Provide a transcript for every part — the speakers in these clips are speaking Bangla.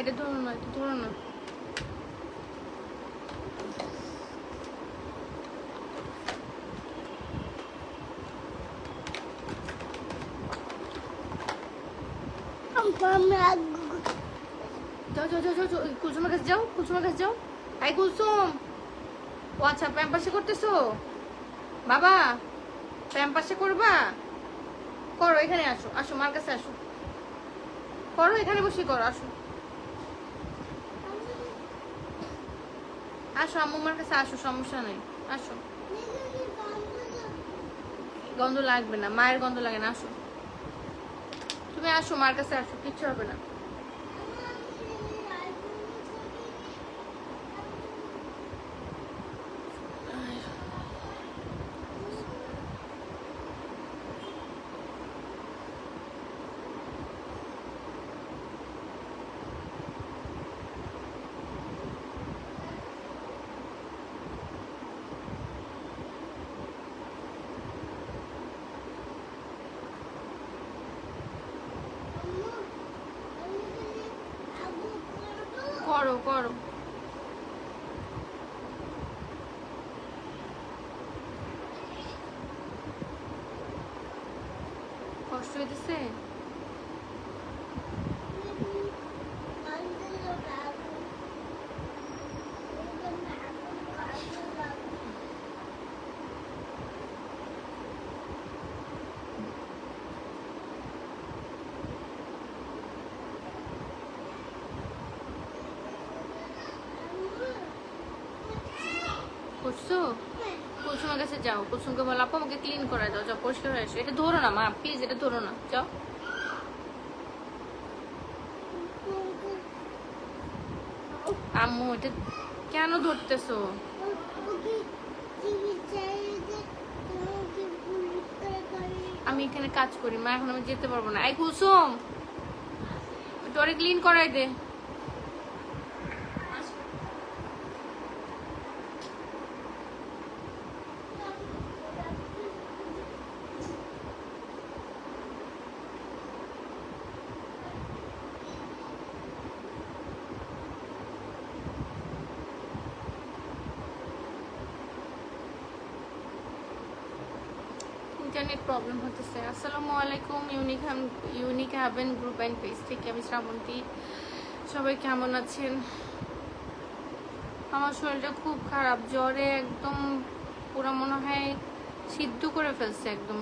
এটা ধরো না, এটা ধরো না। যাও যাও যাও যাও, কুলসুমের কাছে যাও, কুলসুমের কাছে যাও। এই কুলসুম, ও আচ্ছা প্যাম্পাসে করতেছো বাবা? প্যাম্পাসে করবা? করো, এখানে আসো, আসো মার কাছে আসো, করো এখানে বসে করো, আসো আসো আম্মুমার কাছে আসো, সমস্যা নেই, আসো। গন্ধ লাগবে না, মায়ের গন্ধ লাগে না, আসো তুমি, আসো মার কাছে আসো, কিচ্ছু হবে না। করো করো, কষ্ট হইতেছে? করছো? কুলসুমের কাছে যাও, কুলসুমকে বলো আপু আমাকে ক্লিন করে দাও, যাও পরিষ্কার হয়ে আসো। এটা ধরো না মা, প্লিজ এটা ধরো না, যাও। আম্মু এটা কেন ধরতেছো? আমি এখানে কাজ করি মা, এখন আমি যেতে পারবো না। এই কুলসুম, তোরে ক্লিন করাই দে। ইন্টারনেট প্রবলেম হতেছে। আসসালামু আলাইকুম, unique haven group and page থেকে আমি শ্রাবন্তী। সবাই কেমন আছেন? আমার শরীরটা খুব খারাপ, জ্বরে একদম পুরো মনে হয় সিদ্ধ করে ফেলছে একদম।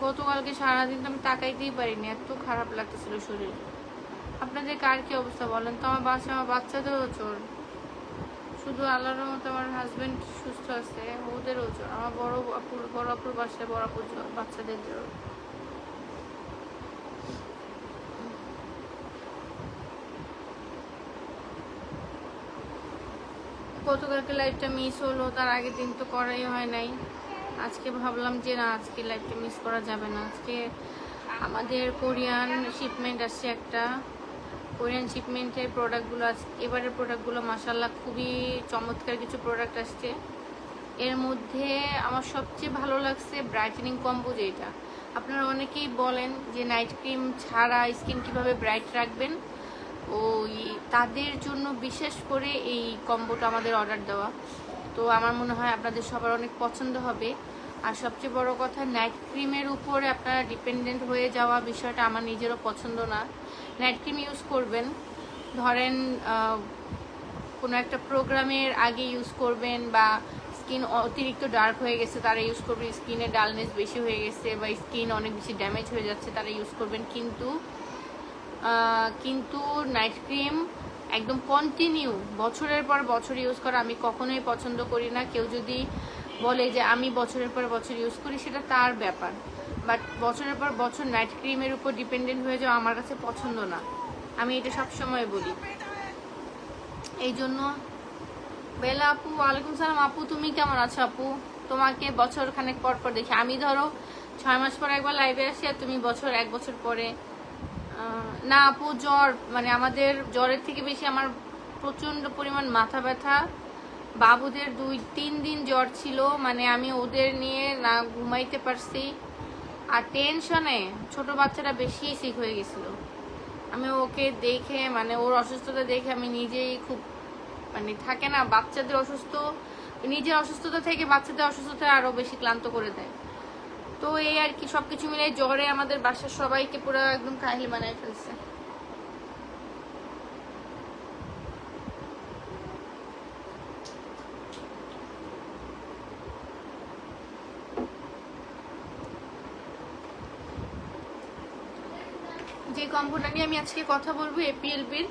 গতকালকে সারাদিন তো আমি তাকাইতেই পারিনি, এত খারাপ লাগতেছিল শরীর। আপনাদের কার কি অবস্থা বলেন তো? আমার বাচ্চাদেরও জ্বর, শুধু আল্লাহর মতো আমার হাজবেন্ড সুস্থ আছে, ওদেরও জ্বর। আমার বড় আপুর বাসায় বড় আপুর জ্বর, বাচ্চাদের জ্বর। গতকালকে লাইভটা মিস হলো, তার আগের দিন তো করাই হয় নাই। আজকে ভাবলাম যে না, আজকে লাইভটা মিস করা যাবে না। আজকে আমাদের কোরিয়ান শিপমেন্ট আসছে একটা, কোরিয়ান শিপমেন্টের প্রোডাক্টগুলো এবারের প্রোডাক্টগুলো মাশাআল্লাহ খুবই চমৎকার কিছু প্রোডাক্ট আসছে। এর মধ্যে আমার সবচেয়ে ভালো লাগছে ব্রাইটেনিং কম্বো, যেটা আপনারা অনেকেই বলেন যে নাইট ক্রিম ছাড়া স্কিন কিভাবে ব্রাইট রাখবেন, ওই তাদের জন্য বিশেষ করে এই কম্বোটা আমাদের অর্ডার দেওয়া। তো আমার মনে হয় আপনাদের সবার অনেক পছন্দ হবে। আর সবচেয়ে বড় কথা, নাইট ক্রিমের উপরে আপনারা ডিপেন্ডেন্ট হয়ে যাওয়া বিষয়টা আমার নিজেরও পছন্দ না। নাইট ক্রিম ইউজ করবেন, ধরেন কোনো একটা প্রোগ্রামের আগে ইউজ করবেন, বা স্কিন অতিরিক্ত ডার্ক হয়ে গেছে তারা ইউজ করবেন, স্কিনে ডালনেস বেশি হয়ে গেছে বা স্কিন অনেক বেশি ড্যামেজ হয়ে যাচ্ছে তারা ইউজ করবেন। কিন্তু নাইট ক্রিম একদম কন্টিনিউ বছরের পর বছর ইউজ করা আমি কখনোই পছন্দ করি না। কেউ যদি বলে যে আমি বছরের পর বছর ইউজ করি, সেটা তার ব্যাপার, বাট বছরের পর বছর নাইট ক্রিমের উপর ডিপেন্ডেন্ট হয়ে যাওয়া আমার কাছে পছন্দ না। আমি এটা সবসময় বলি। এই জন্য বেলা আপু, ওয়ালাইকুম সালাম আপু, তুমি কেমন আছো আপু? তোমাকে বছর খানেক পর পর দেখি আমি, ধরো 6 মাস পর একবার লাইভে আসি, আর তুমি 1 বছর পরে। না আপু, জ্বর মানে আমাদের জ্বরের থেকে বেশি আমার প্রচন্ড পরিমাণ মাথা ব্যথা। বাবুদের 2-3 দিন জ্বর ছিল, মানে আমি ওদের নিয়ে না ঘুমাইতে পারছি। আর টেনশনে ছোট বাচ্চারা বেশি সিক হয়ে গেছিল। আমি ওকে দেখে মানে ওর অসুস্থতা দেখে আমি নিজেই খুব মানে থাকে না বাচ্চাদের অসুস্থ, নিজের অসুস্থতা থেকে বাচ্চাদের অসুস্থতা আরো বেশি ক্লান্ত করে দেয়। তো এই আর কি সবকিছু মিলে জ্বরে আমাদের বাসার সবাইকে পুরো একদম কাহিল বানায় ফেলছে। যে কম্বোটা নিয়ে আমি আজকে কথা বলবো এপিএলবির,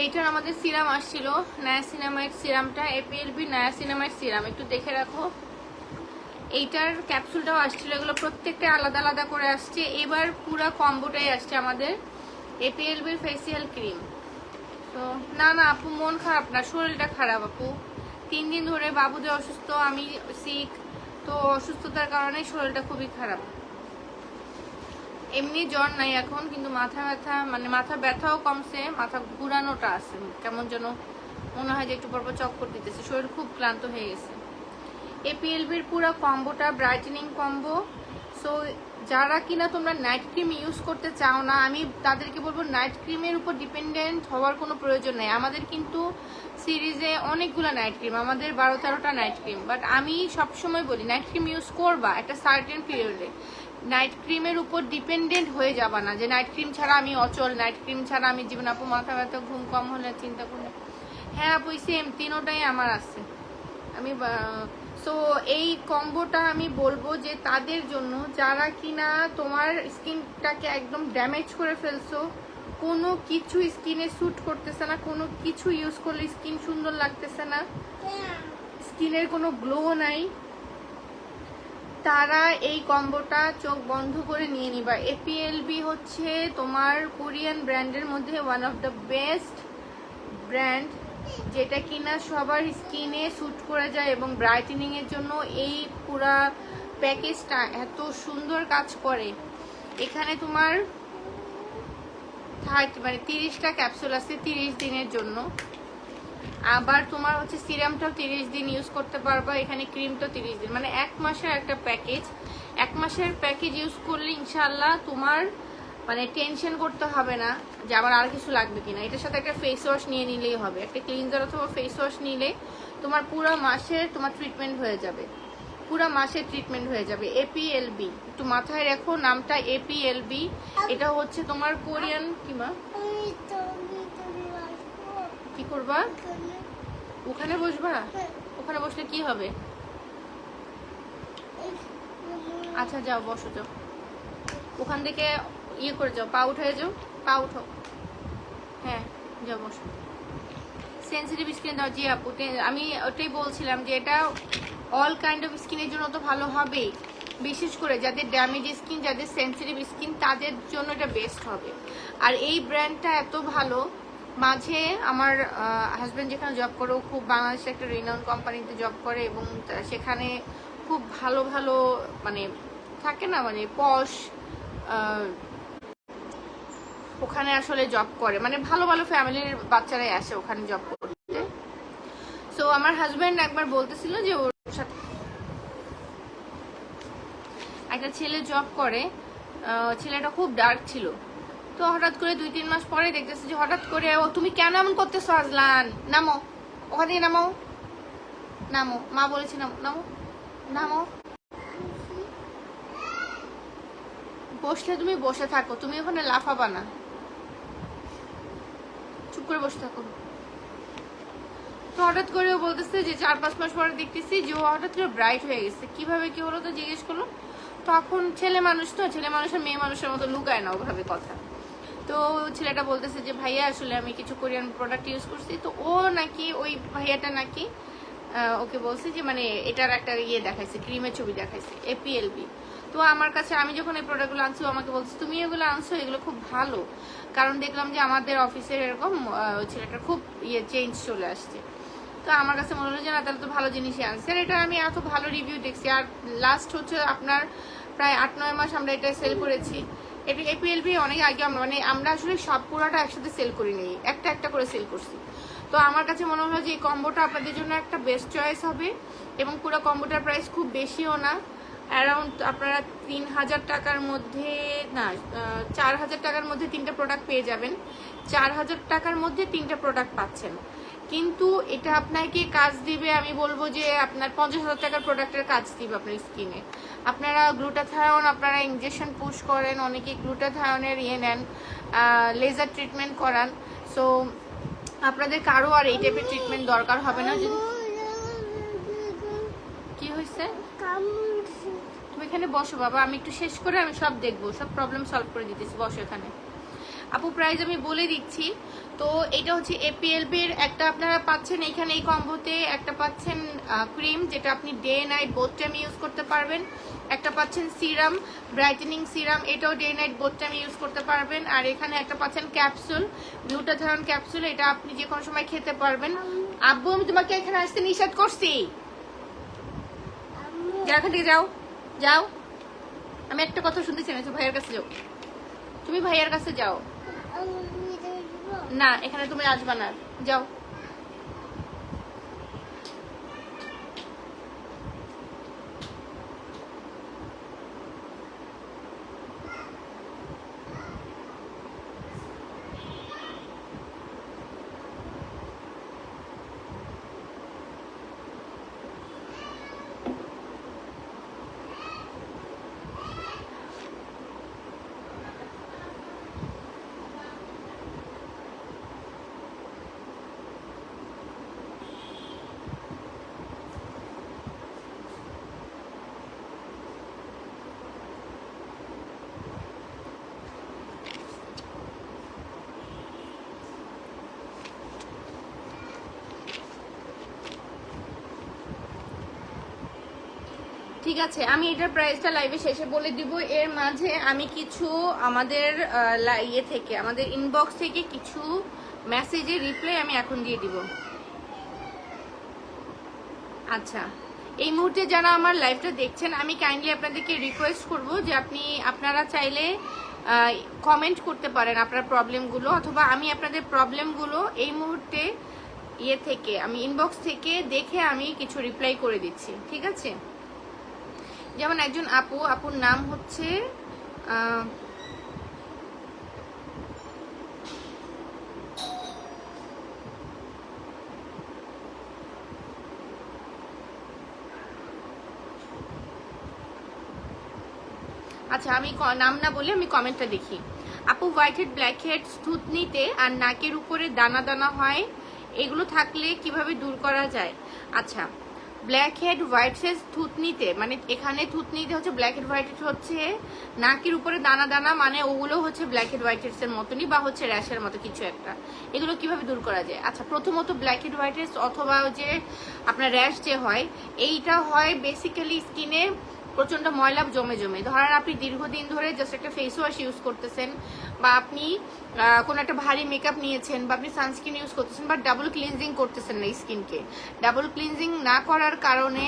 এইটার আমাদের সিরাম আসছিল নায়াসিনামাইড সিরামটা, এপিএলবি নায়াসিনামাইড সিরাম, একটু দেখে রাখো। এইটার ক্যাপসুলটাও আসছিল, এগুলো প্রত্যেকটা আলাদা আলাদা করে আসছে। এবার পুরো কম্বোটাই আসছে আমাদের এপিএলবির ফেসিয়াল ক্রিম। তো না না আপু মন খারাপ না, শরীরটা খারাপ আপু, 3 দিন ধরে বাবুদের অসুস্থ, আমি সিক, তো অসুস্থতার কারণে শরীরটা খুবই খারাপ। এমনি জ্বর নাই এখন, কিন্তু মাথা ব্যথা মানে মাথা ব্যথাও কমছে, মাথা ঘুরানোটা আছে, কেমন যেন মনে হয় যে একটু পরপর চক্কর দিতেছে, শরীর খুব ক্লান্ত হয়ে গেছে। এপিএলবির পুরো কম্বোটা ব্রাইটেনিং কম্বো। সো যারা কিনা তোমরা নাইট ক্রিম ইউজ করতে চাও না, আমি তাদেরকে বলবো নাইট ক্রিমের উপর ডিপেন্ডেন্ট হওয়ার কোনো প্রয়োজন নেই। আমাদের কিন্তু সিরিজে অনেকগুলো নাইট ক্রিম, আমাদের 12-13টা নাইট ক্রিম, বাট আমি সবসময় বলি নাইট ক্রিম ইউজ করবা একটা সার্টেন পিরিয়ডে। নাইট ক্রিমের উপর ডিপেন্ডেন্ট হয়ে যাবা না যে নাইট ক্রিম ছাড়া আমি অচল, নাইট ক্রিম ছাড়া আমি জীবন। আপু মাথা ব্যথা ঘুম কম হলে চিন্তা করলে, হ্যাঁ আপু সেম তিনোটাই আমার আছে। আমি সো এই কম্বোটা আমি বলবো যে তাদের জন্য যারা কিনা তোমার স্কিনটাকে একদম ড্যামেজ করে ফেলছো, কোনো কিছু স্কিনে স্যুট করতেছে না, কোনো কিছু ইউজ করলে স্কিন সুন্দর লাগতেছে না, স্কিনের কোনো গ্লো নাই, তারা এই কম্বোটা চোখ বন্ধ করে নিয়ে নিবা। এপিএলবি হচ্ছে তোমার কোরিয়ান ব্র্যান্ডের মধ্যে one of the best brand, যেটা কিনা সবার স্কিনে স্যুট করে যায় এবং ব্রাইটেনিং এর জন্য এই পুরা প্যাকেজটা এত সুন্দর কাজ করে। এখানে তোমার 30টা ক্যাপসুল আছে 30 দিনের জন্য, আবার তোমার হচ্ছে সিরামটাও 30 দিন ইউজ করতে পারবা, এখানে ক্রিমটাও 30 দিন, মানে 1 মাসের একটা প্যাকেজ। 1 মাসের প্যাকেজ ইউজ করলে ইনশাল্লাহ তোমার মানে টেনশন করতে হবে না যে আবার আর কিছু লাগবে কিনা। এটার সাথে একটা ফেস ওয়াশ নিয়ে নিলেই হবে, একটা ক্লিনজার অথবা ফেস ওয়াশ নিলে তোমার পুরো মাসের তোমার ট্রিটমেন্ট হয়ে যাবে, পুরো মাসের ট্রিটমেন্ট হয়ে যাবে। এপিএলবি একটু মাথায় রাখো নামটা, এপিএলবি। এটা হচ্ছে তোমার কোরিয়ান। কি মা কি করবা? ওখানে বসবা? ওখানে বসলে কি হবে? আচ্ছা যাও বসো, যাও ওখান থেকে ইয়ে করে যাও, পা উঠে যাও, পা উঠো, হ্যাঁ যাও বসো। সেন্সিটিভ স্কিন দাও, জি আপু আমি ওটাই বলছিলাম যে এটা অল কাইন্ড অফ স্কিনের জন্য তো ভালো হবেই, বিশেষ করে যাদের ড্যামেজ স্কিন, যাদের সেন্সিটিভ স্কিন, তাদের জন্য এটা বেস্ট হবে। আর এই ব্র্যান্ডটা এত ভালো, মাঝে আমার হাজব্যান্ড যেখানে জব করে, ও খুব বাংলাদেশে একটা রিনাউন্ড কোম্পানিতে জব করে এবং সেখানে খুব ভালো ভালো মানে থাকে না মানে পশ, ওখানে আসলে জব করে, মানে ভালো ভালো ফ্যামিলির বাচ্চারাই আসে ওখানে জব করতে। সো আমার হাজব্যান্ড একবার বলতেছিল যে ওর সাথে একটা ছেলে জব করে, ছেলেটা খুব ডার্ক ছিল, তো হঠাৎ করে 2-3 মাস পরে দেখতেছে যে হঠাৎ করে ও তুমি কেন এমন করতেছো আজলান, নামো ওখান থেকে, নামো নামো, মা বলেছি নামো নামো নামো। বসলে তুমি বসে থাকো, তুমি ওখানে লাফাবা না, চুপ করে বসে থাকো। তো হঠাৎ করে ও বলতেছে যে 4-5 মাস পরে দেখতেছি যে ও হঠাৎ করে ব্রাইট হয়ে গেছে, কিভাবে কি হলো তো জিজ্ঞেস করলো। তখন ছেলে মানুষ তো, ছেলে মানুষের মেয়ে মানুষের মতো লুকায় না ওভাবে কথা। তো ছেলেটা বলতেছে যে ভাইয়া আসলে আমি কিছু কোরিয়ান প্রোডাক্ট ইউজ করছি, তো ও নাকি ওই ভাইয়াটা নাকি ওকে বলছে যে মানে এটার একটা ইয়ে দেখাইছে, ক্রিমের ছবি দেখাইছে, এপিএলবি। তো আমার কাছে আমি যখন এই প্রোডাক্টগুলো আনছি, আমাকে বলছে তুমি এগুলো আনছো, এগুলো খুব ভালো, কারণ দেখলাম যে আমাদের অফিসের এরকম ছেলেটার খুব ইয়ে চেঞ্জ চলে আসছে। তো আমার কাছে মনে হলো যে না তাহলে তো ভালো জিনিসই আনছে, আর এটা আমি এত ভালো রিভিউ দেখছি। আর লাস্ট হচ্ছে আপনার প্রায় 8-9 মাস আমরা এটা সেল করেছি। এটা এপিএলবি অনেক আগে আমরা আসলে সব পুরোটা একসাথে সেল করিনি, একটা একটা করে সেল করছি। তো আমার কাছে মনে হলো যে এই কম্বোটা আপনাদের জন্য একটা বেস্ট চয়েস হবে, এবং পুরো কম্বোটার প্রাইস খুব বেশিও না, অ্যারাউন্ড আপনারা 3000 টাকার মধ্যে না 4000 টাকার মধ্যে 3টা প্রোডাক্ট পেয়ে যাবেন। 4000 টাকার মধ্যে 3টা প্রোডাক্ট পাচ্ছেন, কিন্তু এটা আপনাকে কাজ দিবে, আমি বলবো যে আপনার 50,000 টাকার প্রোডাক্টের কাজ দিবে আপনার স্কিনে। আপনারা গ্লুটাথায়ন আপনারা ইনজেকশন পুশ করেন, অনেকে গ্লুটাথায়নের নেন, লেজার ট্রিটমেন্ট করান। সো আপনাদের কারো আর এই টাইপের ট্রিটমেন্ট দরকার হবে না। যদি কি হয়েছে, তুমি এখানে বসো বাবা, আমি একটু শেষ করে আমি সব দেখবো, সব প্রবলেম সলভ করে দিতেছি, বসো এখানে। আপু প্রাইস আমি বলে দিচ্ছি। তো এটা হচ্ছে এপিএলবির একটা আপনারা পাচ্ছেন এখানে এই কম্বোতে, একটা পাচ্ছেন ক্রিম যেটা আপনি day night both time use করতে পারবেন, একটা পাচ্ছেন সিরাম ব্রাইটেনিং সিরাম, এটাও day night both time use করতে পারবেন, আর এখানে একটা পাচ্ছেন ক্যাপসুল গ্লুটাথায়ন ক্যাপসুল, এটা আপনি যে কোনো সময় খেতে পারবেন। আব্বু আমি তোমাকে এখানে আসতে নিষেধ করছি, যাও এখান থেকে যাও যাও, আমি একটা কথা শুনতেছি না, ভাইয়ের কাছে যাও, তুমি ভাইয়ার কাছে যাও। না এখানে তুমি আসবা না, যাও। ঠিক আছে, আমি এটার প্রাইসটা লাইভে শেষে বলে দিব। এর মাঝে আমি কিছু আমাদের ইয়ে থেকে, আমাদের ইনবক্স থেকে কিছু মেসেজের রিপ্লাই আমি এখন দিয়ে দিব। আচ্ছা, এই মুহূর্তে যারা আমার লাইভটা দেখছেন, আমি কাইন্ডলি আপনাদেরকে রিকোয়েস্ট করব যে আপনারা চাইলে কমেন্ট করতে পারেন আপনার প্রবলেমগুলো, অথবা আমি আপনাদের প্রবলেমগুলো এই মুহূর্তে ইয়ে থেকে, আমি ইনবক্স থেকে দেখে আমি কিছু রিপ্লাই করে দিচ্ছি, ঠিক আছে? যেমন একজন আপুর নাম হচ্ছে আচ্ছা আমি নাম না বলে আমি কমেন্টটা দেখি। আপু হোয়াইট হেড ব্ল্যাক হেড থুতনিতে আর নাকের উপরে দানা দানা হয়, এগুলো থাকলে কিভাবে দূর করা যায়? আচ্ছা, ব্ল্যাক হেড হোয়াইট হেড থুতনিতে, মানে এখানে থুতনিতে হচ্ছে ব্ল্যাক হেড হোয়াইট হেড হচ্ছে নাকের উপরে দানা দানা, মানে ওগুলো হচ্ছে ব্ল্যাক হেড হোয়াইট হেডস এর মতনই বা হচ্ছে র্যাশের মতো কিছু একটা। এগুলো কিভাবে দূর করা যায়? আচ্ছা, প্রথমত ব্ল্যাক হেড হোয়াইট হেডস অথবা যে আপনার র্যাশ যে হয়, এইটা হয় বেসিক্যালি স্কিনে প্রচন্ড ময়লা জমে জমে। ধরেন আপনি দীর্ঘদিন ধরে জাস্ট একটা ফেস ওয়াশ ইউজ করতেছেন, বা আপনি কোনো একটা ভারী মেকআপ নিয়েছেন, বা আপনি সানস্ক্রিন ইউজ করতেছেন, বা ডাবল ক্লিনজিং করতেছেন না স্কিনকে। ডাবল ক্লিনজিং না করার কারণে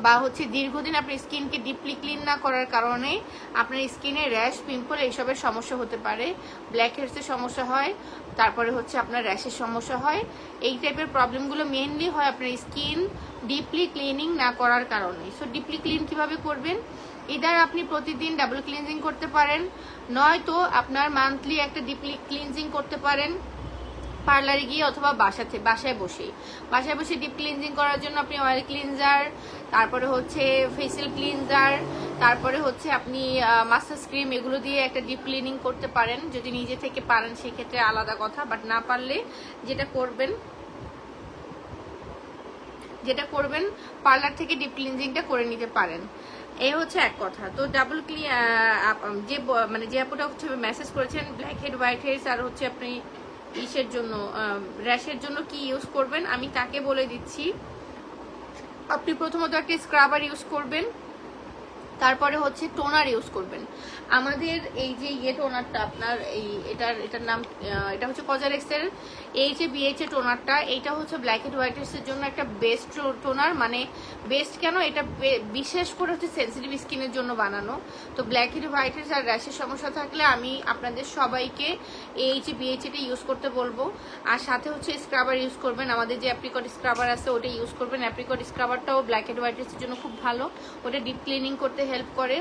বা হচ্ছে দীর্ঘদিন আপনি স্কিনকে ডিপলি ক্লিন না করার কারণে আপনার স্কিনে র্যাশ, পিম্পল এইসবের সমস্যা হতে পারে, ব্ল্যাক হেডসের সমস্যা হয়, তারপরে হচ্ছে আপনার র্যাশের সমস্যা হয়। এই টাইপের প্রবলেমগুলো মেইনলি হয় আপনার স্কিন ডিপলি ক্লিনিং না করার কারণে। সো ডিপলি ক্লিন কিভাবে করবেন? ইদার আপনি প্রতিদিন ডাবল ক্লিনজিং করতে পারেন, নয়তো আপনার মান্থলি একটা ডিপলি ক্লিনজিং করতে পারেন পার্লারে গিয়ে, অথবা বাসায় বসে ডিপ ক্লিনজিং করার জন্য আপনি অয়েল ক্লিনজার, তারপরে হচ্ছে ফেসিয়াল ক্লিনজার, তারপরে হচ্ছে আপনি মাসাজ ক্রিম, এগুলো দিয়ে একটা ডিপ ক্লিনিং করতে পারেন। যদি নিজে থেকে পারেন সেক্ষেত্রে আলাদা কথা, বাট না পারলে যেটা করবেন পার্লার থেকে ডিপ ক্লিনজিংটা করে নিতে পারেন। এই হচ্ছে এক কথা। তো ডাবল যে আপুটা হচ্ছে মেসেজ করেছেন black head white heads are হচ্ছে আপনি ইসের জন্য র্যাশের জন্য কি ইউজ করবেন, আমি তাকে বলে দিচ্ছি। আপনি প্রথমত একটা স্ক্রাবার ইউজ করবেন, তারপরে হচ্ছে টোনার ইউজ করবেন। আমাদের এই যে টোনারটা আপনার এটার নাম, এটা হচ্ছে কজারেক্সের BHA টোনারটা। এইটা হচ্ছে ব্ল্যাক হেড হোয়াইট হেডসের জন্য একটা বেস্ট টোনার। মানে বেস্ট কেন, এটা বিশেষ করে হচ্ছে সেন্সিটিভ স্কিনের জন্য বানানো। তো black head white heads are র্যাশের সমস্যা থাকলে আমি আপনাদের সবাইকে BHAটা ইউজ করতে বলবো। আর সাথে হচ্ছে স্ক্রাবার ইউজ করবেন, আমাদের যে অ্যাপ্রিকট স্ক্রাবার আছে ওটা ইউজ করবেন। অ্যাপ্রিকট স্ক্রাবারটাও ব্ল্যাক হেড হোয়াইট হেডসের জন্য খুব ভালো, ওটা ডিপ ক্লিনিং করতে হেল্প করে।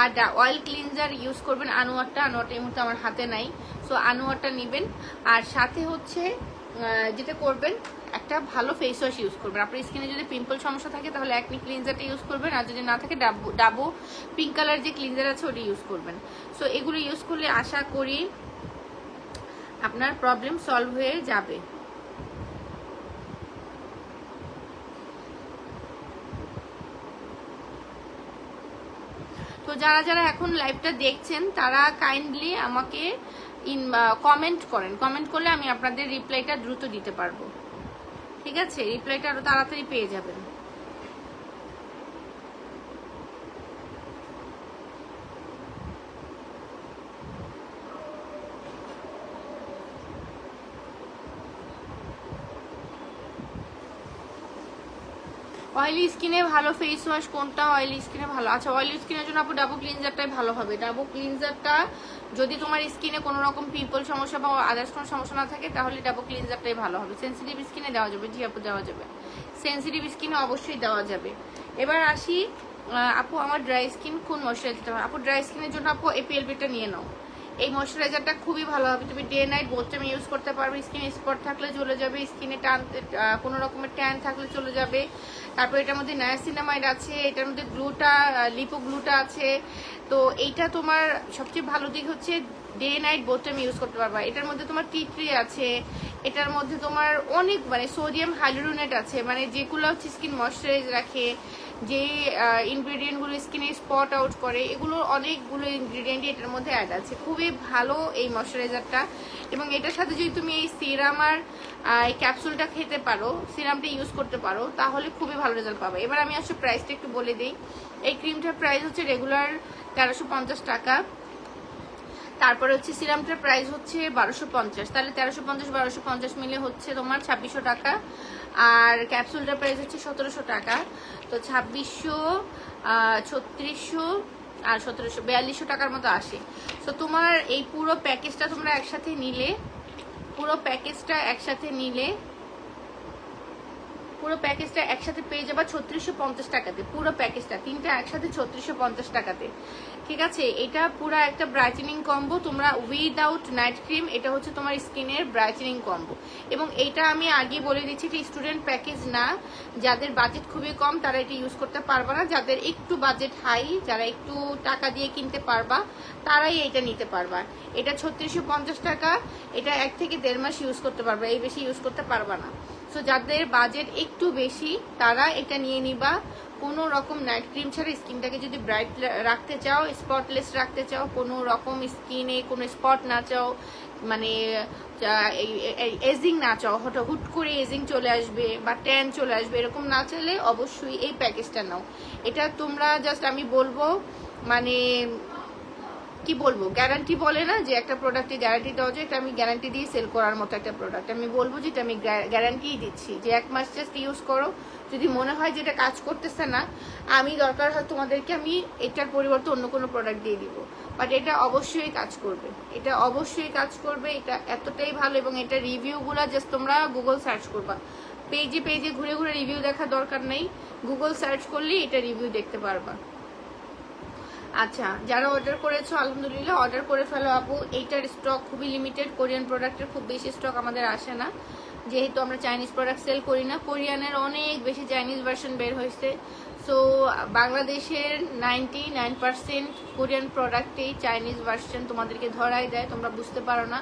আর অয়েল ক্লিনজার ইউজ করবেন আনোয়ারটা এই মুহূর্তে আমার হাতে নাই, সো আনোয়ারটা নেবেন। আর সাথে হচ্ছে যেটা করবেন, একটা ভালো ফেস ওয়াশ ইউজ করবেন। আপনার স্কিনে যদি পিম্পল সমস্যা থাকে তাহলে অ্যাকনি ক্লিনজারটা ইউজ করবেন, আর যদি না থাকে ডাবো পিঙ্ক কালার যে ক্লিনজার আছে ওটা ইউজ করবেন। সো এগুলো ইউজ করলে আশা করি আপনার প্রবলেম সলভ হয়ে যাবে। তো যারা যারা এখন লাইভটা দেখছেন তারা কাইন্ডলি আমাকে কমেন্ট করেন, কমেন্ট করলে আমি আপনাদের রিপ্লাইটা দ্রুত দিতে পারবো, ঠিক আছে? রিপ্লাইটা আরো তাড়াতাড়ি পেয়ে যাবেন। অয়েলি স্কিনে ভালো ফেস ওয়াশ কোনটা? অয়েলি স্কিনে ভালো, আচ্ছা অয়েলি স্কিনের জন্য আপু ডাবো ক্লিনজারটাই ভালো হবে। ডাবো ক্লিনজারটা যদি তোমার স্কিনে কোনো রকম পিম্পল সমস্যা বা আদার্স কোনো সমস্যা না থাকে তাহলে ডাবো ক্লিনজারটাই ভালো হবে। সেন্সিটিভ স্কিনে দেওয়া যাবে, জি আপু দেওয়া যাবে, সেন্সিটিভ স্কিনে অবশ্যই দেওয়া যাবে। এবার আসি আপু আমার ড্রাই স্কিন কোন ময়শ্চারাইজারটা হবে? আপু ড্রাই স্কিনের জন্য আপু এপিএলবিটা নিয়ে নাও। এই ময়শ্চারাইজারটা খুবই ভালো হবে, তুমি day night both time use করতে পারবে। স্কিনে স্পট থাকলে চলে যাবে, স্কিনে কোনো রকমের ট্যান থাকলে চলে যাবে। তারপর এটার মধ্যে নায়াসিনামাইড আছে, এটার মধ্যে লিপোগ্লুটা আছে। তো এইটা তোমার সবচেয়ে ভালো দিক হচ্ছে day night both time use করতে পারবা। এটার মধ্যে তোমার টি3 আছে, এটার মধ্যে তোমার অনেক মানে সোডিয়াম হাইড্রোনেট আছে, মানে যেগুলো হচ্ছে স্কিন ময়শ্চারাইজ রাখে, যে ইনগ্রেডিয়েন্টগুলো স্কিনে স্পট আউট করে, এগুলো অনেকগুলো ইনগ্রেডিয়েন্টই এটার মধ্যে অ্যাড আছে। খুবই ভালো এই ময়শ্চারাইজারটা। এবং এটার সাথে যদি তুমি এই সিরাম আর এই ক্যাপসুলটা খেতে পারো, সিরামটা ইউজ করতে পারো, তাহলে খুবই ভালো রেজাল্ট পাবে। এবার আমি আসলে প্রাইসটা একটু বলে দিই। এই ক্রিমটার প্রাইস হচ্ছে রেগুলার 1350 টাকা, তারপরে হচ্ছে সিরামটার প্রাইস হচ্ছে 1250, তাহলে 1350 মিলে হচ্ছে তোমার 2600 টাকা। আর ক্যাপসুলটার প্রাইস হচ্ছে 1700 টাকা, তো 2600, 3600 আর 1700, 4200 টাকার মতো আসে। তো তোমার এই পুরো প্যাকেজটা তোমরা একসাথে নিলে, পুরো প্যাকেজটা একসাথে পেয়ে যাবা 3650 টাকাতে। পুরো প্যাকেজটা তিনটা একসাথে 3650 টাকাতে, ঠিক আছে? এটা পুরো একটা ব্রাইটেনিং কম্বো, তোমরা উইদাউট নাইট ক্রিম, এটা হচ্ছে তোমার স্কিনের ব্রাইটেনিং কম্বো। এবং এইটা আমি আগে বলে দিচ্ছি, এটা স্টুডেন্ট প্যাকেজ না। যাদের বাজেট খুবই কম তারা এটা ইউজ করতে পারবে না, যাদের একটু বাজেট হাই, যারা একটু টাকা দিয়ে কিনতে পারবা তারাই এটা নিতে পারবা। এটা 3650 টাকা, এটা 1 থেকে 1.5 মাস ইউজ করতে পারবা, এই বেশি ইউজ করতে পারবা না। সো যাদের বাজেট একটু বেশি তারা এটা নিয়ে নিবা। কোনো রকম নাইট ক্রিম ছাড়া স্কিনটাকে যদি ব্রাইট রাখতে চাও, স্পটলেস রাখতে চাও, কোনো রকম স্কিনে কোনো স্পট না চাও, মানে এজিং না চাও, হুট করে এজিং চলে আসবে বা ট্যান চলে আসবে, এরকম না চাইলে অবশ্যই এই প্যাকেজটা নাও। এটা তোমরা জাস্ট আমি বলবো মানে কি বলবো, গ্যারান্টি বলে না যে একটা প্রোডাক্টে গ্যারান্টি দেওয়া যায়, এটা আমি গ্যারান্টি দিয়ে সেল করার মতো একটা প্রোডাক্ট। আমি বলবো যে এটা আমি গ্যারান্টিই দিচ্ছি যে 1 মাস জাস্ট ইউজ করো। যদি মনে হয় যে এটা কাজ করতেছে না, আমি দরকার হয় তোমাদেরকে আমি এটার পরিবর্তে অন্য কোনো প্রোডাক্ট দিয়ে দিব, বাট এটা অবশ্যই কাজ করবে, এটা অবশ্যই কাজ করবে। এটা এতটাই ভালো। এবং এটা রিভিউগুলো জাস্ট তোমরা গুগল সার্চ করবা, পেজে পেজে ঘুরে ঘুরে রিভিউ দেখার দরকার নেই, গুগল সার্চ করলেই এটা রিভিউ দেখতে পারবা। আচ্ছা, যারা অর্ডার করেছো আলহামদুলিল্লাহ অর্ডার করে ফেলো আপু। এইটার স্টক খুবই লিমিটেড, কোরিয়ান প্রোডাক্টের খুব বেশি স্টক আমাদের আসে না, যেহেতু আমরা চাইনিজ প্রোডাক্ট সেল করি না। কোরিয়ানের অনেক বেশি চাইনিজ ভার্সন বের হয়েছে। সো বাংলাদেশের 99% কোরিয়ান প্রোডাক্টেই চাইনিজ ভার্সন তোমাদেরকে ধরাই দেয়, তোমরা বুঝতে পারো না,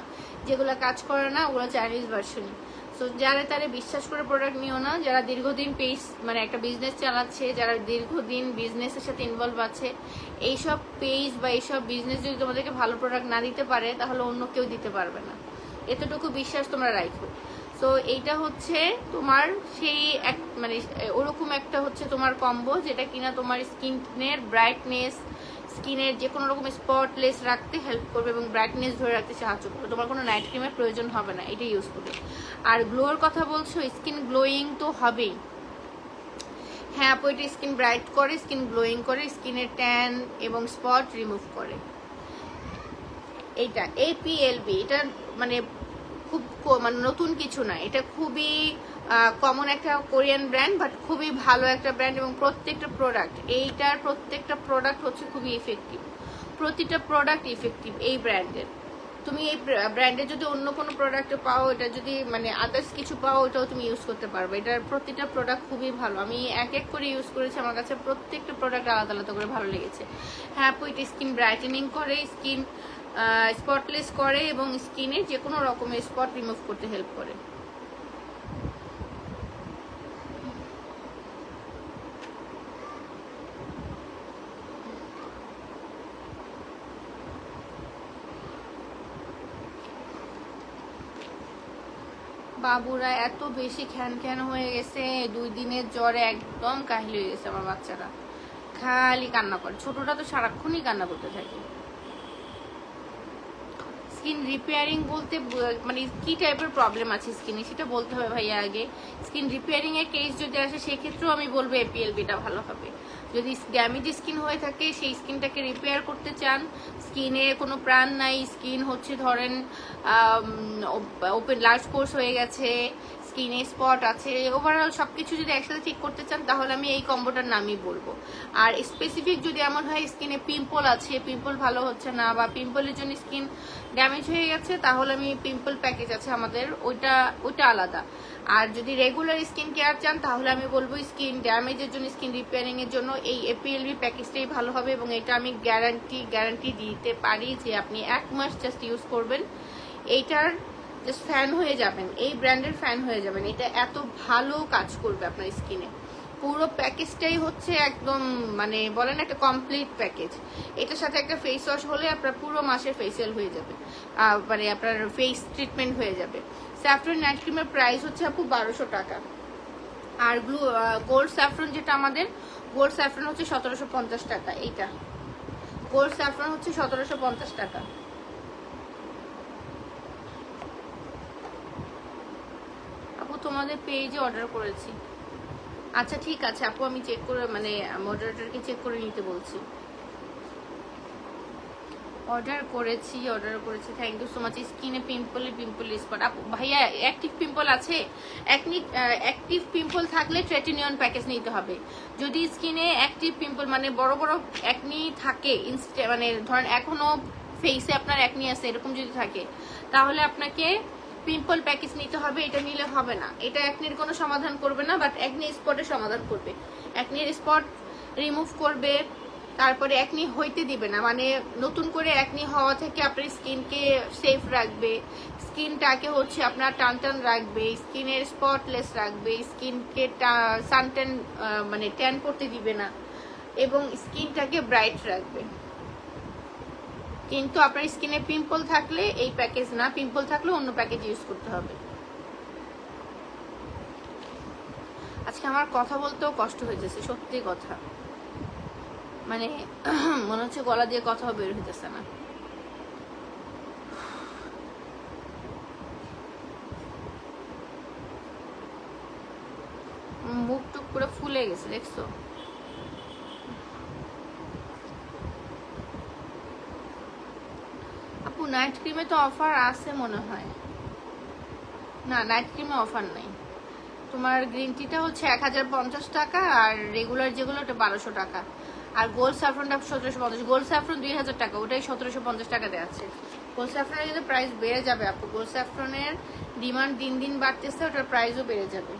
যেগুলো কাজ করে না ওগুলো চাইনিজ ভার্সনই। সো যারা তারা বিশ্বাস করে প্রোডাক্ট নিও না। যারা দীর্ঘদিন পেজ মানে একটা বিজনেস চালাচ্ছে, যারা দীর্ঘদিন বিজনেসের সাথে ইনভলভ আছে, এইসব পেজ বা এইসব বিজনেস যদি তোমাদেরকে ভালো প্রোডাক্ট না দিতে পারে তাহলে অন্য কেউ দিতে পারবে না, এতটুকু বিশ্বাস তোমরা রাখো। সো এইটা হচ্ছে তোমার সেই এক মানে ওরকম একটা হচ্ছে তোমার কম্বো, যেটা কিনা তোমার স্কিনের ব্রাইটনেস, স্কিনের যে কোনো রকম স্পটলেস রাখতে হেল্প করবে এবং ব্রাইটনেস ধরে রাখতে সাহায্য করবে। তোমার কোনো নাইট ক্রিমের প্রয়োজন হবে না এটা ইউজ করবে। আর গ্লোর কথা বলছো, স্কিন গ্লোয়িং তো হবেই। হ্যাঁ আপু, এটা স্কিন ব্রাইট করে, স্কিন গ্লোয়িং করে, স্কিনের ট্যান এবং স্পট রিমুভ করে। এইটা APLB, এটা মানে খুব মানে নতুন কিছু না, এটা খুবই কমন একটা কোরিয়ান ব্র্যান্ড, বাট খুবই ভালো একটা ব্র্যান্ড, এবং প্রত্যেকটা প্রোডাক্ট, এইটার প্রত্যেকটা প্রোডাক্ট হচ্ছে খুবই ইফেক্টিভ, প্রতিটা প্রোডাক্ট ইফেক্টিভ এই ব্র্যান্ডের। তুমি এই ব্র্যান্ডে যদি অন্য কোনো প্রোডাক্ট পাও, এটা যদি মানে আদার্স কিছু পাও, ওটাও তুমি ইউজ করতে পারবে। এটার প্রতিটা প্রোডাক্ট খুবই ভালো, আমি এক এক করে ইউজ করেছি, আমার কাছে প্রত্যেকটা প্রোডাক্ট আলাদা আলাদা করে ভালো লেগেছে। হ্যাঁ, এটা স্কিন ব্রাইটেনিং করে, স্কিন স্পটলেস করে, এবং স্কিনে যে কোনো রকমের স্পট রিমুভ করতে হেল্প করে। বাবুরা এত বেশি খ্যান খ্যান হয়ে গেছে, 2 দিনের জ্বরে একদম কাহিল হয়ে গেছে আমার বাচ্চারা, খালি কান্না করে। ছোটটা তো সারাক্ষণই কান্না করতে থাকে। স্কিন রিপেয়ারিং বলতে মানে কি টাইপের প্রবলেম আছে স্কিনে সেটা বলতে হবে ভাইয়া আগে। স্কিন রিপেয়ারিং এর কেস যদি আসে সেক্ষেত্রেও আমি বলবো এপিএলবিটা ভালো হবে। যদি ড্যামেজ স্কিন হয়ে থাকে, সেই স্কিনটাকে রিপেয়ার করতে চান, স্কিনে কোনো প্রাণ নাই, স্কিন হচ্ছে ধরেন ওপেন লার্জ পোর্স হয়ে গেছে, স্কিনে স্পট আছে, ওভারঅল সবকিছু যদি একসাথে ঠিক করতে চান, তাহলে আমি এই কম্বোটার নামই বলবো। আর স্পেসিফিক যদি এমন হয় স্কিনে পিম্পল আছে, পিম্পল ভালো হচ্ছে না, বা পিম্পলের জন্য স্কিন ড্যামেজ হয়ে গেছে, তাহলে আমি পিম্পল প্যাকেজ আছে আমাদের, ওইটা আলাদা। আর যদি রেগুলার স্কিন কেয়ার চান, তাহলে আমি বলবো স্কিন ড্যামেজের জন্য, স্কিন রিপেয়ারিং এর জন্য এই এপিএলবি প্যাকেজটাই ভালো হবে। এবং এটা আমি গ্যারান্টি দিতে পারি যে আপনি 1 মাস জাস্ট ইউজ করবেন, এইটার জাস্ট ফ্যান হয়ে যাবেন, এই ব্র্যান্ডের ফ্যান হয়ে যাবেন। এটা এত ভালো কাজ করবে আপনার স্কিনে। পুরো প্যাকেজটাই হচ্ছে একদম মানে বলেন একটা কমপ্লিট প্যাকেজ। এটার সাথে একটা ফেস ওয়াশ হলে আপনার পুরো মাসের ফেসিয়াল হয়ে যাবে, মানে আপনার ফেস ট্রিটমেন্ট হয়ে যাবে। স্যাফরন নাইট ক্রিমের প্রাইস হচ্ছে আপু 1200 টাকা। আর গোল্ড স্যাফরন যেটা আমাদের, গোল্ড স্যাফরন হচ্ছে 1750 টাকা। এইটা গোল্ড স্যাফরন হচ্ছে 1750 টাকা। আপু তোমাদের পেজে অর্ডার করেছি। আচ্ছা ঠিক আছে আপু, আমি চেক করে মানে মডারেটরকে চেক করে নিতে বলছি। অর্ডার করেছি থ্যাংক ইউ সো মাচ। স্কিনে পিম্পল স্পট, আপু ভাইয়া অ্যাক্টিভ পিম্পল আছে? অ্যাক্টিভ পিম্পল থাকলে ট্রেটিনিয়ন প্যাকেজ নিতে হবে। যদি স্কিনে অ্যাক্টিভ পিম্পল মানে বড় বড় অ্যাকনি থাকে, মানে ধরেন এখনো ফেসে আপনার অ্যাকনি আছে এরকম যদি থাকে, তাহলে আপনাকে পিম্পল প্যাকেজ নিতে হবে। এটা নিলে হবে না, এটা অ্যাকনির কোনো সমাধান করবে না, বাট অ্যাকনি স্পটের সমাধান করবে। অ্যাকনির স্পট রিমুভ করবে, তারপরে অ্যাকনি হইতে দিবে না, মানে নতুন করে অ্যাকনি হওয়া থেকে আপনার স্কিনকে সেফ রাখবে, স্কিনটাকে হচ্ছে আপনার টান রাখবে, স্কিনের স্পটলেস রাখবে, স্কিনকে সানটেন মানে ট্যান করতে দিবে না, এবং স্কিনটাকে ব্রাইট রাখবে। কিন্তু আপনার স্কিনে পিম্পল থাকলে এই প্যাকেজ না, পিম্পল থাকলে অন্য প্যাকেজ ইউজ করতে হবে। আজকে আমার কথা বলতেও কষ্ট হয়ে যাচ্ছে, সত্যি কথা, মানে মনে হচ্ছে গলা দিয়ে কথাও বের হইতেছে না। মুখ টুক পুরো ফুলে গেছে দেখছো। আপু নাইট ক্রিমে তো অফার আছে মনে হয়। না, নাইট ক্রিমে অফার নাই। তোমার গ্রিন টিটা হচ্ছে 1050 টাকা, আর রেগুলার যেগুলো ওটা 1200 টাকা। আর গোল্ড স্যাফরনটা 1750, গোল্ড স্যাফরন 2000 টাকা, ওটাই 1750 টাকাতে আছে। গোল্ড স্যাফরনের কিন্তু প্রাইস বেড়ে যাবে আপু, গোল্ড স্যাফরনের ডিমান্ড দিন দিন বাড়তেছে, ওটার প্রাইসও বেড়ে যাবে।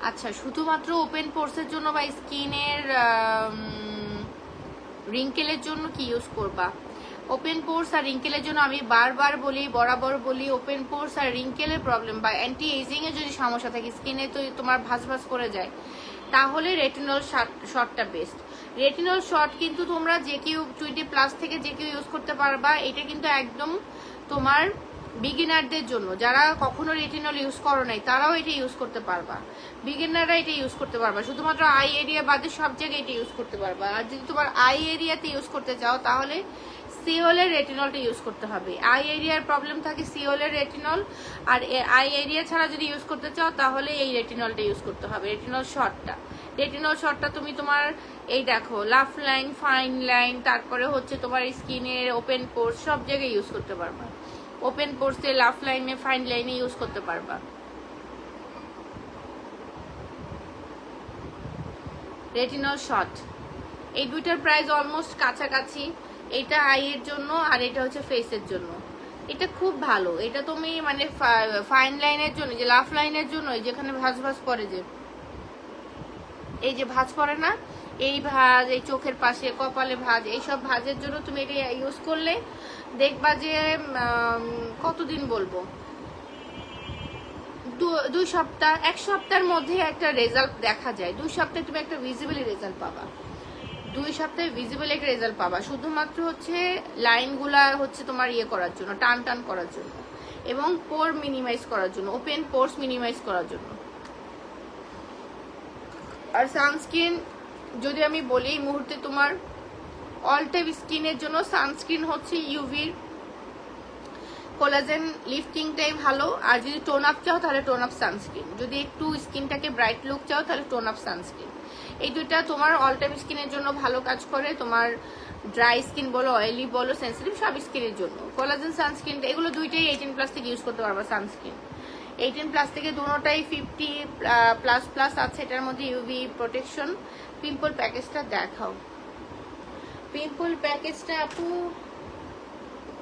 আচ্ছা, শুধুমাত্র ওপেন পোর্সের জন্য বা স্কিনের রিঙ্কেলের জন্য কি ইউজ করবা? ওপেন পোর্স আর রিঙ্কেলের জন্য আমি বারবার বলি, বরাবর বলি, ওপেন পোর্স আর রিঙ্কেলের প্রবলেম বা অ্যান্টি এজিং এর যদি সমস্যা থাকে, স্কিনে তো তোমার ভাঁজ করে যায়, তাহলে রেটিনল শটটা বেস্ট। রেটিনল শট কিন্তু তোমরা যে কেউ 20+ থেকে যে কেউ ইউজ করতে পারবা। এটা কিন্তু একদম তোমার বিগিনারদের জন্য, যারা কখনো রেটিনল ইউজ করো নাই তারাও এটা ইউজ করতে পারবা, বিগিনাররা এটা ইউজ করতে পারবা। শুধুমাত্র আই এরিয়া বাদে সব জায়গায় এটা ইউজ করতে পারবা। আর যদি তোমার আই এরিয়াতে ইউজ করতে চাও, তাহলে সিওলের রেটিনলটা ইউজ করতে হবে। আই এরিয়ার প্রবলেম থাকে সিওলের রেটিনল, আর আই এরিয়া ছাড়া যদি ইউজ করতে চাও তাহলে এই রেটিনলটা ইউজ করতে হবে, রেটিনল শর্টটা তুমি তোমার এই দেখো লাফ লাইন, ফাইন লাইন, তারপরে হচ্ছে তোমার স্কিনের ওপেন পোর্স সব জায়গায় ইউজ করতে পারবা। ওপেন পোর্সে, লাফ লাইনে, ফাইন লাইনে ইউজ করতে পারবা। রেটিনল শট, এই দুইটার প্রাইস অলমোস্ট কাছাকাছি। এটা আইয়ের জন্য আর এটা হচ্ছে ফেসের জন্য। এটা খুব ভালো, এটা তুমি মানে ফাইন লাইনের জন্য, যে লাফ লাইনের জন্য, যেখানে ভাঁজ ভাঁজ পড়ে, যে এই যে ভাঁজ পড়ে না, এই ভাঁজ, এই চোখের পাশে, কপালে ভাঁজ, এইসব ভাঁজের জন্য তুমি এটা ইউজ করলে দেখবা যে কতদিন বলবো, 2 সপ্তাহ, 1 সপ্তাহের মধ্যে একটা রেজাল্ট দেখা যায়। 2 সপ্তাহে তুমি একটা ভিজিবলি রেজাল্ট পাবা। 2 সপ্তাহে ভিজিবল একটা রেজাল্ট পাবা, শুধুমাত্র হচ্ছে লাইনগুলা হচ্ছে তোমার ইয়ে করার জন্য, টান টান করার জন্য, এবং পোর মিনিমাইজ করার জন্য, ওপেন পোর্স মিনিমাইজ করার জন্য। আর সানস্ক্রিন যদি আমি বলি, এই মুহূর্তে তোমার অল টাইপ স্কিনের জন্য সানস্ক্রিন হচ্ছে ইউভির কোলাজেন লিফটিংটাই ভালো। আর যদি টোন আপ চাও তাহলে টোন আপ সানস্ক্রিন, যদি একটু স্কিনটাকে ব্রাইট লুক চাও তাহলে টোন আপ সানস্ক্রিন। এই দুইটা তোমার অল টাইপ স্কিনের জন্য ভালো কাজ করে, তোমার ড্রাই স্কিন বলো, অয়েলি বলো, সেন্সিটিভ, সব স্কিনের জন্য। কোলাজেন সানস্ক্রিন এগুলো দুইটাই 18+ থেকে ইউজ করতে পারবা। সানস্ক্রিন 18+ থেকে দুটোটাই 50++ আছে, এটার মধ্যে ইউভি প্রোটেকশন। পিম্পল প্যাকেজটা দেখাও, পিম্পল প্যাকেজটা আপু,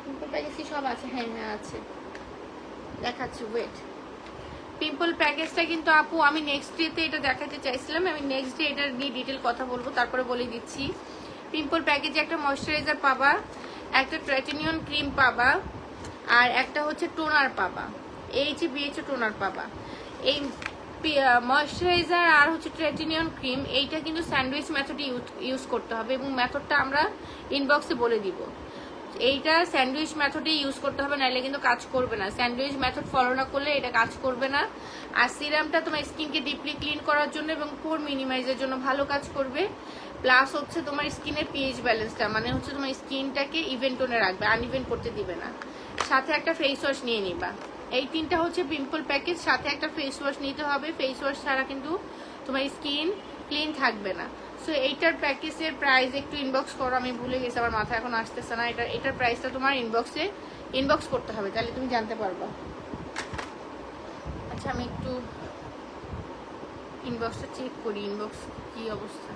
পিম্পল প্যাকেজ কি সব আছে? হ্যাঁ হ্যাঁ আছে, দেখাচ্ছি, ওয়েট। পিম্পল প্যাকেজটা কিন্তু আপু আমি নেক্সট ডেতে এটা দেখাতে চাইছিলাম, আমি নেক্সট ডে এটা নিয়ে ডিটেল কথা বলবো, তারপরে বলে দিচ্ছি। পিম্পল প্যাকেজে একটা ময়শ্চারাইজার পাবা, একটা ট্রেটিনিয়ন ক্রিম পাবা, আর একটা হচ্ছে টোনার পাবা, BHA টোনার পাবা। এই ময়শ্চারাইজার আর হচ্ছে ট্রেটিনিয়ন ক্রিম, এইটা কিন্তু স্যান্ডউইচ মেথডে ইউজ করতে হবে, এবং মেথডটা আমরা ইনবক্সে বলে দিব। এইটা স্যান্ডউইচ মেথডে ইউজ করতে হবে, নাহলে কিন্তু কাজ করবে না। স্যান্ডউইচ মেথড ফলো না করলে এটা কাজ করবে না। আর সিরামটা তোমার স্কিনকে ডিপলি ক্লিন করার জন্য এবং পোর মিনিমাইজের জন্য ভালো কাজ করবে। প্লাস হচ্ছে তোমার স্কিনের পিএইচ ব্যালেন্সটা, মানে হচ্ছে তোমার স্কিনটাকে ইভেন টোনে রাখবে, আনইভেন করতে দিবে না। সাথে একটা ফেস ওয়াশ নিয়ে নিবা। এই 3টা হচ্ছে পিম্পল প্যাকেজ, সাথে একটা ফেস ওয়াশ নিতে হবে। ফেস ওয়াশ ছাড়া কিন্তু তোমার স্কিন ক্লিন থাকবে না। সো এইটার প্যাকেজের প্রাইস একটু ইনবক্স করো, আমি ভুলে গেছি, আমার মাথা এখন আসতেছে না। এটার প্রাইসটা তোমার ইনবক্স করতে হবে, তাহলে তুমি জানতে পারবা। আচ্ছা আমি একটু ইনবক্সটা চেক করি, ইনবক্স কি অবস্থা।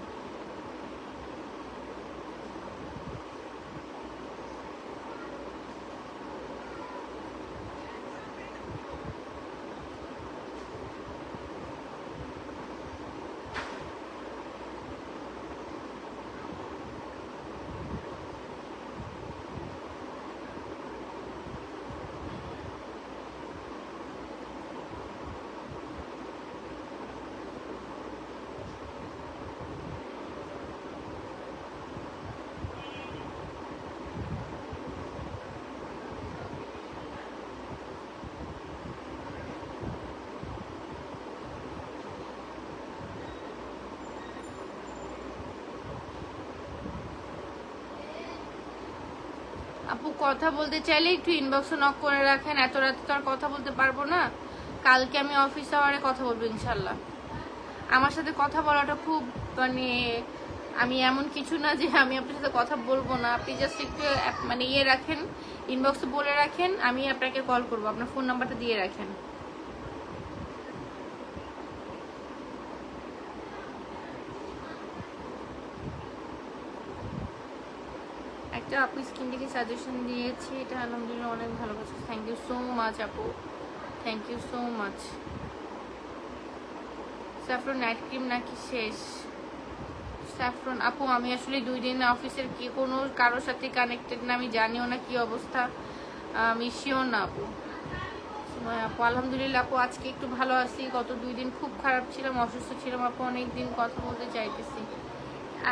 আপু কথা বলতে চাইলে একটু ইনবক্সে নক করে রাখেন, এত রাতে তো আর কথা বলতে পারবো না। কালকে আমি অফিস আওয়ারে কথা বলবো ইনশাল্লাহ। আমার সাথে কথা বলাটা খুব মানে, আমি এমন কিছু না যে আমি আপনার সাথে কথা বলবো না। আপনি জাস্ট একটু মানে ইয়ে রাখেন, ইনবক্সে বলে রাখেন, আমি আপনাকে কল করবো, আপনার ফোন নাম্বারটা দিয়ে রাখেন। একটা আপু স্কিন থেকে সাজেশন দিয়েছি, এটা আলহামদুলিল্লাহ অনেক ভালো কাজ। থ্যাংক ইউ সো মাচ আপু, thank you so much. Saffron night cream নাকি শেষ? স্যাফরন আপু আমি আসলে 2 দিন অফিসের কি কোনো কারোর সাথে কানেক্টেড না, আমি জানিও না কি অবস্থা, আমি শিওর না আপু। আপু আলহামদুলিল্লাহ আপু আজকে একটু ভালো আছি, গত 2 দিন খুব খারাপ ছিলাম, অসুস্থ ছিলাম আপু, অনেক দিন কথা বলতে চাইতেছি।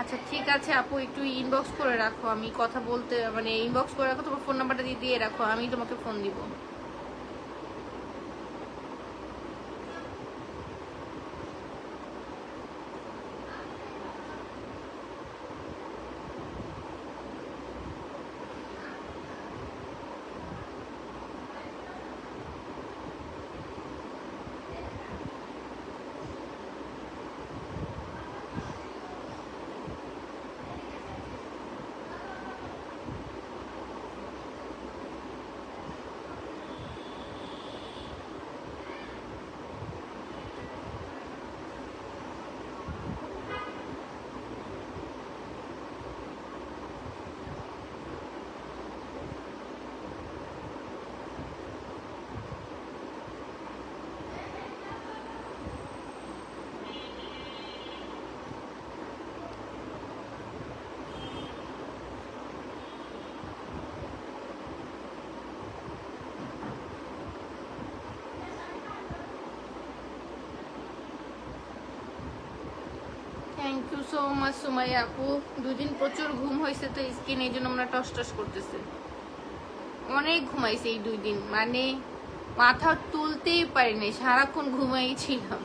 আচ্ছা ঠিক আছে আপু, একটু ইনবক্স করে রাখো, আমি কথা বলতে মানে ইনবক্স করে রাখো, তোমার ফোন নাম্বারটা দিয়ে রাখো, আমি তোমাকে ফোন দিব। সো মাচ সুমাইয়া আপু। দুদিন প্রচুর ঘুম হয়েছে তো স্কিন, এই জন্য আমরা টস টস করতেছে। অনেক ঘুমাইছে এই 2 দিন, মানে মাথা তুলতেই পারিনি, সারাক্ষণ ঘুমাই ছিলাম।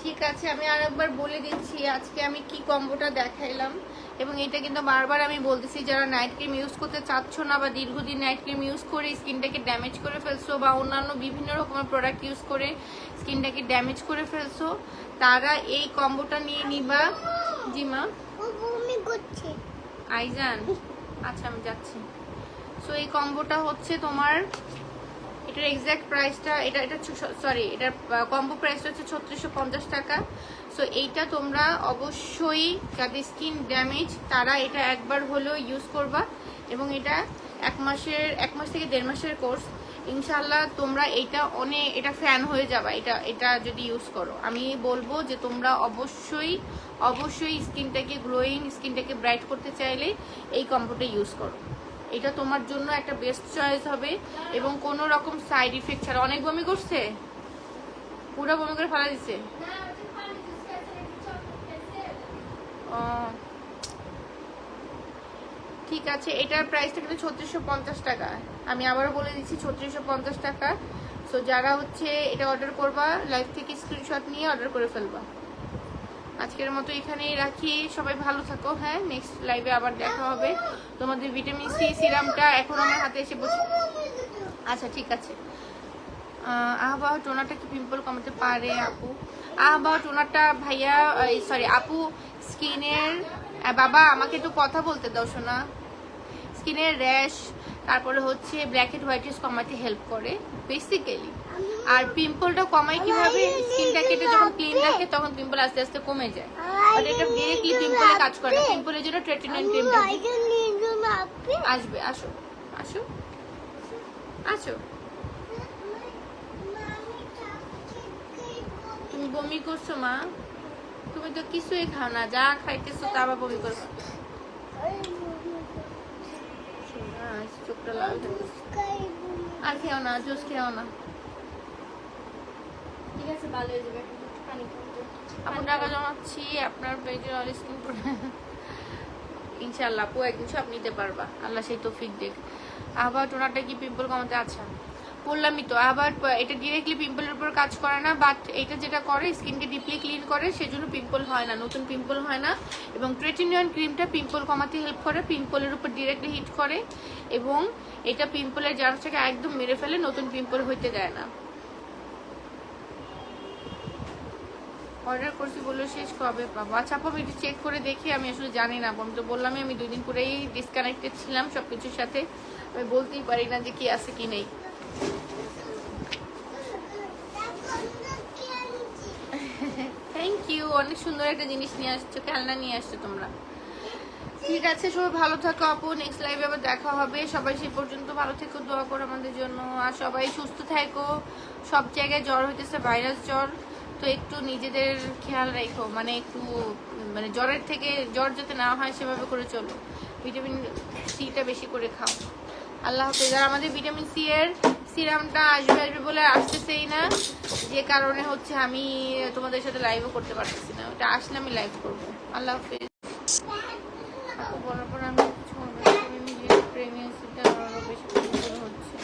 ঠিক আছে, আমি আরেকবার বলে দিচ্ছি আজকে আমি কি কম্বোটা দেখাইলাম। এবং এটা কিন্তু বারবার আমি বলতেছি, যারা নাইট ক্রিম ইউজ করতে চাচ্ছ না বা দীর্ঘদিন নাইট ক্রিম ইউজ করে স্কিনটাকে ড্যামেজ করে ফেলছো বা অন্যান্য বিভিন্ন রকমের প্রোডাক্ট ইউজ করে স্কিনটাকে ড্যামেজ করে ফেলছো, তারা এই কম্বোটা নিয়ে নিবা। জি মা, আইজান আচ্ছা আমি যাচ্ছি। সো এই কম্বোটা হচ্ছে তোমার, এটার এক্সাক্ট প্রাইসটা এটার কম্বো প্রাইসটা হচ্ছে 3650 টাকা। সো এইটা তোমরা অবশ্যই, যাদের স্কিন ড্যামেজ তারা এটা একবার হলেও ইউজ করবা। এবং এটা 1 মাস থেকে 1.5 মাসের কোর্স। ইনশাল্লাহ তোমরা এটা ফ্যান হয়ে যাবা। এটা যদি ইউজ করো, আমি বলবো যে তোমরা অবশ্যই স্কিনটাকে গ্লোয়িং, স্কিনটাকে ব্রাইট করতে চাইলে এই কম্বোটা ইউজ করো। এটা তোমার জন্য একটা বেস্ট চয়েস হবে এবং কোনো রকম সাইড ইফেক্ট ছাড়া। অনেক বমি করছে, পুরো বমি করে ফেলা দিছে। ঠিক আছে, এটার প্রাইসটা কিন্তু 3650 টাকা। আমি আবারও বলে দিচ্ছি 3650 টাকা। সো যারা হচ্ছে এটা অর্ডার করবা, লাইভ থেকে স্ক্রিনশট নিয়ে অর্ডার করে ফেলবা। আজকের মতো এখানেই রাখি, সবাই ভালো থাকো। হ্যাঁ, নেক্সট লাইভে আবার দেখা হবে। তোমাদের ভিটামিন সি সিরামটা এখন আমার হাতে এসে বসে। আচ্ছা ঠিক আছে। আহ্বাহ টোনারটা কি পিম্পল কমাতে পারে আপু? আহ্বাহ টোনারটা ভাইয়া, সরি আপু, স্কিনের, বাবা আমাকে একটু কথা বলতে দাও শোনা। স্কিনের র্যাশ, তারপরে হচ্ছে ব্ল্যাক হেড হোয়াইট হেডস কমাতে হেল্প করে বেসিক্যালি। আর পিম্পলটা কমায় কিভাবে? স্কিনটাকে এটা যখন ক্লিন রাখে তখন পিম্পল আস্তে আস্তে কমে যায়। বাট এটা ডিরেক্টলি পিম্পলে কাজ করে না। পিম্পলের জন্য ট্রেটিনয়েড ক্রিমটা আসবে। আসো আসো আসো। তুমি বমি করছো মা? তুমি তো কিছুই খাও না, যা খাইতেছো তা আবার বমি করছো। চোখটা লাল, আর খেও না, জুস খেও না। ঠিক আছে, ভালো হয়ে যাবে। আপু টাকা জমাচ্ছি আপনার পেজে অল স্কিন ইনশাআল্লাহ আপু একদিন সব নিতে পারবা, আল্লাহ সেই তৌফিক দেখ। আবার টোনারটা কি পিম্পল কমাতে? আচ্ছা বললামই তো, আবার এটা ডিরেক্টলি পিম্পলের উপর কাজ করে না, বাট এটা যেটা করে স্কিনকে ডিপলি ক্লিন করে, সেজন্য পিম্পল হয় না, নতুন পিম্পল হয় না। এবং ট্রেটিনয়েড ক্রিমটা পিম্পল কমাতে হেল্প করে, পিম্পলের উপর ডিরেক্টলি হিট করে এবং এটা পিম্পলের জার্মসটাকে একদম মেরে ফেলে, নতুন পিম্পল হইতে দেয় না। অর্ডার করছি বললো শেষ কবে পাবো? আচ্ছা আপু আমি একটু চেক করে দেখি, আমি আসলে জানি না। আমি তো বললামই আমি 2 দিন পরেই ডিসকানেক্টেড ছিলাম সবকিছুর সাথে, আমি বলতেই পারি না যে কি আছে কি নেই। থ্যাংক ইউ, অনেক সুন্দর একটা জিনিস নিয়ে আসছো, খেলনা নিয়ে আসছো তোমরা। ঠিক আছে, সবাই ভালো থাকো আপু, নেক্সট লাইভে আবার দেখা হবে। সবাই সে পর্যন্ত ভালো থেকো, দোয়া করো আমাদের জন্য। আর সবাই সুস্থ থাকো। সব জায়গায় জ্বর হইতেছে, ভাইরাস জ্বর, তো একটু নিজেদের খেয়াল রাখো, মানে একটু মানে জ্বরের থেকে জ্বর যাতে না হয় সেভাবে করে চলো। ভিটামিন সিটা বেশি করে খাও। আল্লাহ হাফেজ। আর আমাদের ভিটামিন সি এর সিরামটা আসবে বলে আসতেছেই না, যে কারণে হচ্ছে আমি তোমাদের সাথে লাইভও করতে পারতেছি না। ওটা আসলে আমি লাইভ করবো। আল্লাহ হাফেজ। বলার পর আমি কিছু প্রেগনেন্সিটা আরো বেশি হচ্ছে।